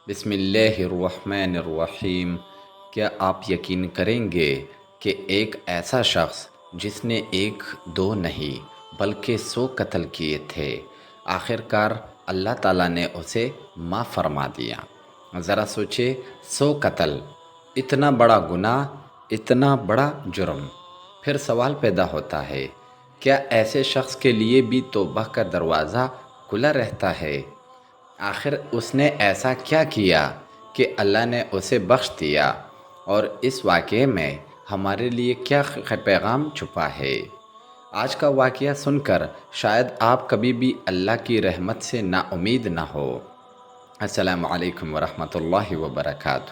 بسم اللہ الرحمن الرحیم۔ کیا آپ یقین کریں گے کہ ایک ایسا شخص جس نے ایک دو نہیں بلکہ 100 قتل کیے تھے، آخر کار اللہ تعالیٰ نے اسے معاف فرما دیا۔ ذرا سوچے، 100 قتل، اتنا بڑا گناہ، اتنا بڑا جرم۔ پھر سوال پیدا ہوتا ہے، کیا ایسے شخص کے لیے بھی توبہ کا دروازہ کھلا رہتا ہے؟ آخر اس نے ایسا کیا کیا کہ اللہ نے اسے بخش دیا؟ اور اس واقعے میں ہمارے لیے کیا پیغام چھپا ہے؟ آج کا واقعہ سن کر شاید آپ کبھی بھی اللہ کی رحمت سے نا امید نہ ہو۔ السلام علیکم ورحمۃ اللہ وبرکاتہ۔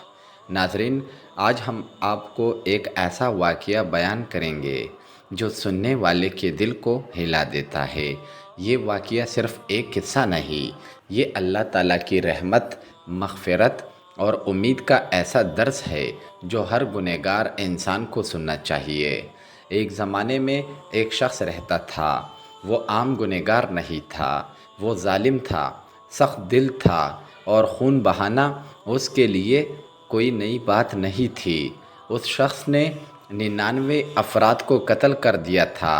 ناظرین، آج ہم آپ کو ایک ایسا واقعہ بیان کریں گے جو سننے والے کے دل کو ہلا دیتا ہے۔ یہ واقعہ صرف ایک قصہ نہیں، یہ اللہ تعالیٰ کی رحمت، مغفرت اور امید کا ایسا درس ہے جو ہر گنہگار انسان کو سننا چاہیے۔ ایک زمانے میں ایک شخص رہتا تھا، وہ عام گنہگار نہیں تھا، وہ ظالم تھا، سخت دل تھا اور خون بہانا اس کے لیے کوئی نئی بات نہیں تھی۔ اس شخص نے 99 افراد کو قتل کر دیا تھا۔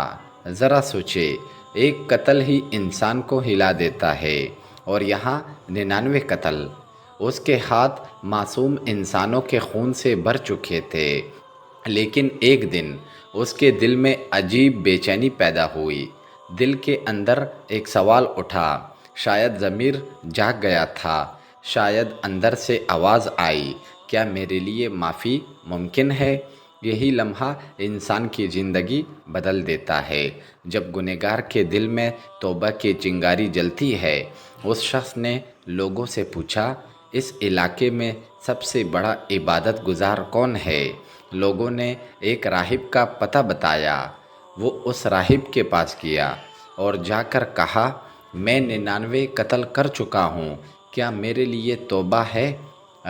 ذرا سوچے، ایک قتل ہی انسان کو ہلا دیتا ہے، اور یہاں 99 قتل۔ اس کے ہاتھ معصوم انسانوں کے خون سے بھر چکے تھے، لیکن ایک دن اس کے دل میں عجیب بے چینی پیدا ہوئی۔ دل کے اندر ایک سوال اٹھا، شاید ضمیر جاگ گیا تھا، شاید اندر سے آواز آئی، کیا میرے لیے معافی ممکن ہے؟ یہی لمحہ انسان کی زندگی بدل دیتا ہے۔ جب گنہگار کے دل میں توبہ کی چنگاری جلتی ہے، اس شخص نے لوگوں سے پوچھا، اس علاقے میں سب سے بڑا عبادت گزار کون ہے؟ لوگوں نے ایک راہب کا پتہ بتایا۔ وہ اس راہب کے پاس گیا اور جا کر کہا، میں 99 قتل کر چکا ہوں، کیا میرے لیے توبہ ہے؟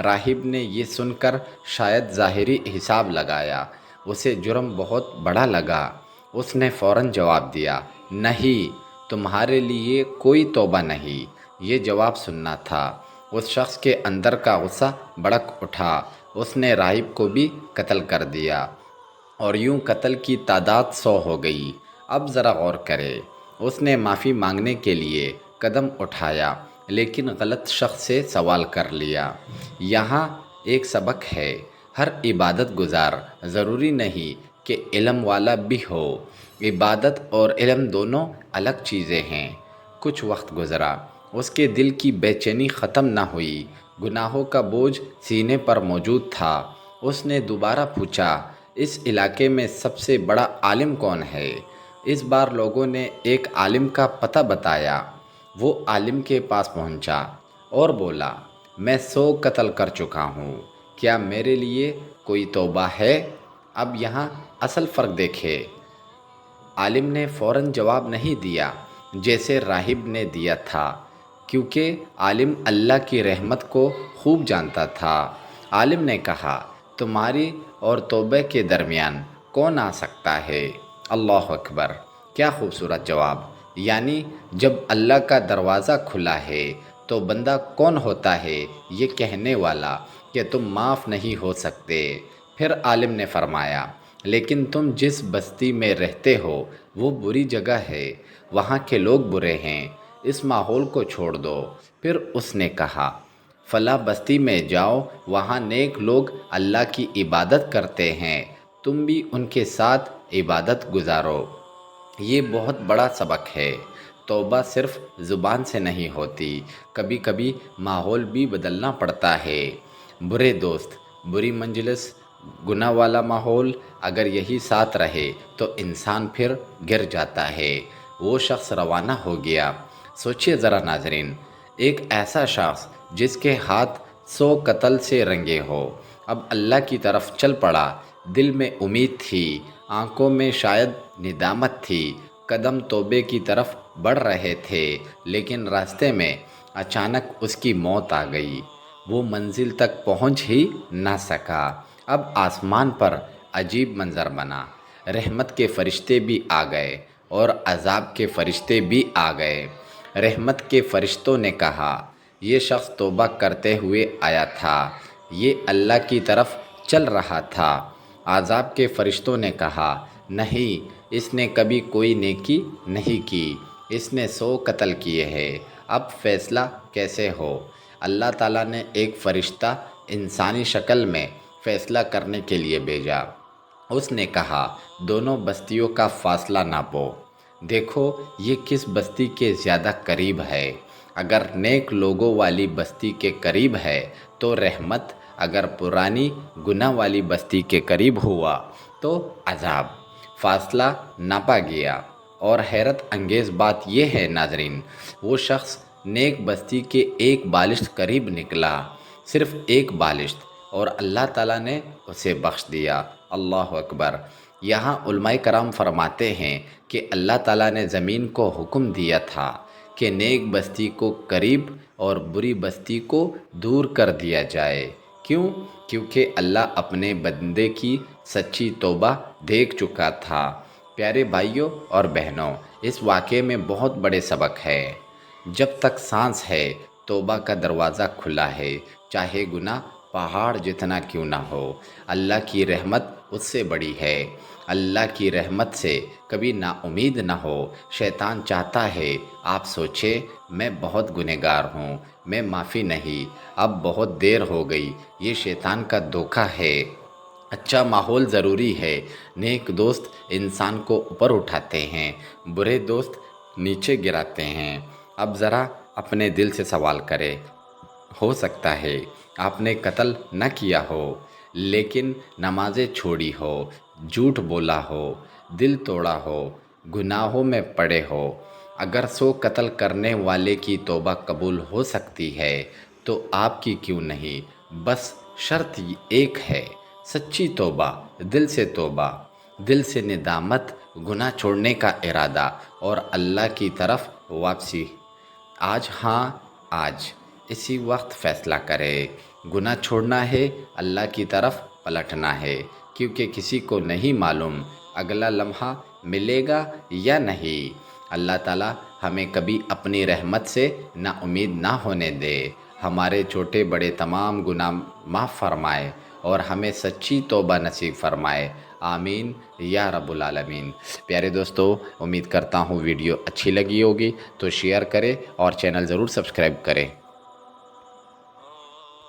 راہب نے یہ سن کر شاید ظاہری حساب لگایا، اسے جرم بہت بڑا لگا۔ اس نے فوراً جواب دیا، نہیں، تمہارے لیے کوئی توبہ نہیں۔ یہ جواب سننا تھا، اس شخص کے اندر کا غصہ بھڑک اٹھا۔ اس نے راہب کو بھی قتل کر دیا، اور یوں قتل کی تعداد 100 ہو گئی۔ اب ذرا غور کرے، اس نے معافی مانگنے کے لیے قدم اٹھایا، لیکن غلط شخص سے سوال کر لیا۔ یہاں ایک سبق ہے، ہر عبادت گزار ضروری نہیں کہ علم والا بھی ہو۔ عبادت اور علم دونوں الگ چیزیں ہیں۔ کچھ وقت گزرا، اس کے دل کی بے چینی ختم نہ ہوئی، گناہوں کا بوجھ سینے پر موجود تھا۔ اس نے دوبارہ پوچھا، اس علاقے میں سب سے بڑا عالم کون ہے؟ اس بار لوگوں نے ایک عالم کا پتہ بتایا۔ وہ عالم کے پاس پہنچا اور بولا، میں 100 قتل کر چکا ہوں، کیا میرے لیے کوئی توبہ ہے؟ اب یہاں اصل فرق دیکھے، عالم نے فوراً جواب نہیں دیا جیسے راہب نے دیا تھا، کیونکہ عالم اللہ کی رحمت کو خوب جانتا تھا۔ عالم نے کہا، تمہاری اور توبہ کے درمیان کون آ سکتا ہے؟ اللہ اکبر! کیا خوبصورت جواب! یعنی جب اللہ کا دروازہ کھلا ہے تو بندہ کون ہوتا ہے یہ کہنے والا کہ تم معاف نہیں ہو سکتے؟ پھر عالم نے فرمایا، لیکن تم جس بستی میں رہتے ہو وہ بری جگہ ہے، وہاں کے لوگ برے ہیں، اس ماحول کو چھوڑ دو۔ پھر اس نے کہا، فلاں بستی میں جاؤ، وہاں نیک لوگ اللہ کی عبادت کرتے ہیں، تم بھی ان کے ساتھ عبادت گزارو۔ یہ بہت بڑا سبق ہے۔ توبہ صرف زبان سے نہیں ہوتی، کبھی کبھی ماحول بھی بدلنا پڑتا ہے۔ برے دوست، بری مجلس، گناہ والا ماحول، اگر یہی ساتھ رہے تو انسان پھر گر جاتا ہے۔ وہ شخص روانہ ہو گیا۔ سوچئے ذرا ناظرین، ایک ایسا شخص جس کے ہاتھ 100 قتل سے رنگے ہو، اب اللہ کی طرف چل پڑا۔ دل میں امید تھی، آنکھوں میں شاید ندامت تھی، قدم توبے کی طرف بڑھ رہے تھے، لیکن راستے میں اچانک اس کی موت آ گئی۔ وہ منزل تک پہنچ ہی نہ سکا۔ اب آسمان پر عجیب منظر بنا، رحمت کے فرشتے بھی آ گئے اور عذاب کے فرشتے بھی آ گئے۔ رحمت کے فرشتوں نے کہا، یہ شخص توبہ کرتے ہوئے آیا تھا، یہ اللہ کی طرف چل رہا تھا۔ عذاب کے فرشتوں نے کہا، نہیں، اس نے کبھی کوئی نیکی نہیں کی، اس نے 100 قتل کیے ہیں، اب فیصلہ کیسے ہو؟ اللہ تعالیٰ نے ایک فرشتہ انسانی شکل میں فیصلہ کرنے کے لیے بھیجا۔ اس نے کہا، دونوں بستیوں کا فاصلہ ناپو، دیکھو یہ کس بستی کے زیادہ قریب ہے۔ اگر نیک لوگوں والی بستی کے قریب ہے تو رحمت، اگر پرانی گناہ والی بستی کے قریب ہوا تو عذاب۔ فاصلہ ناپا گیا، اور حیرت انگیز بات یہ ہے ناظرین، وہ شخص نیک بستی کے ایک بالشت قریب نکلا، صرف ایک بالشت، اور اللہ تعالیٰ نے اسے بخش دیا۔ اللہ اکبر۔ یہاں علماء کرام فرماتے ہیں کہ اللہ تعالیٰ نے زمین کو حکم دیا تھا کہ نیک بستی کو قریب اور بری بستی کو دور کر دیا جائے۔ کیوں؟ کیونکہ اللہ اپنے بندے کی سچی توبہ دیکھ چکا تھا۔ پیارے بھائیوں اور بہنوں، اس واقعے میں بہت بڑے سبق ہے۔ جب تک سانس ہے توبہ کا دروازہ کھلا ہے، چاہے گناہ پہاڑ جتنا کیوں نہ ہو۔ اللہ کی رحمت اس سے بڑی ہے۔ اللہ کی رحمت سے کبھی نا امید نہ ہو۔ شیطان چاہتا ہے آپ سوچیں میں بہت گنہگار ہوں، میں معافی نہیں، اب بہت دیر ہو گئی۔ یہ شیطان کا دھوکہ ہے۔ اچھا ماحول ضروری ہے۔ نیک دوست انسان کو اوپر اٹھاتے ہیں، برے دوست نیچے گراتے ہیں۔ اب ذرا اپنے دل سے سوال کرے، ہو سکتا ہے آپ نے قتل نہ کیا ہو، لیکن نمازیں چھوڑی ہو، جھوٹ بولا ہو، دل توڑا ہو، گناہوں میں پڑے ہو۔ اگر 100 قتل کرنے والے کی توبہ قبول ہو سکتی ہے تو آپ کی کیوں نہیں؟ بس شرط ایک ہے، سچی توبہ، دل سے توبہ، دل سے ندامت، گناہ چھوڑنے کا ارادہ اور اللہ کی طرف واپسی۔ آج، ہاں آج، اسی وقت فیصلہ کرے۔ گناہ چھوڑنا ہے، اللہ کی طرف پلٹنا ہے، کیونکہ کسی کو نہیں معلوم اگلا لمحہ ملے گا یا نہیں۔ اللہ تعالیٰ ہمیں کبھی اپنی رحمت سے نا امید نہ ہونے دے، ہمارے چھوٹے بڑے تمام گناہ معاف فرمائے اور ہمیں سچی توبہ نصیب فرمائے۔ آمین یا رب العالمین۔ پیارے دوستو، امید کرتا ہوں ویڈیو اچھی لگی ہوگی تو شیئر کریں اور چینل ضرور سبسکرائب کریں۔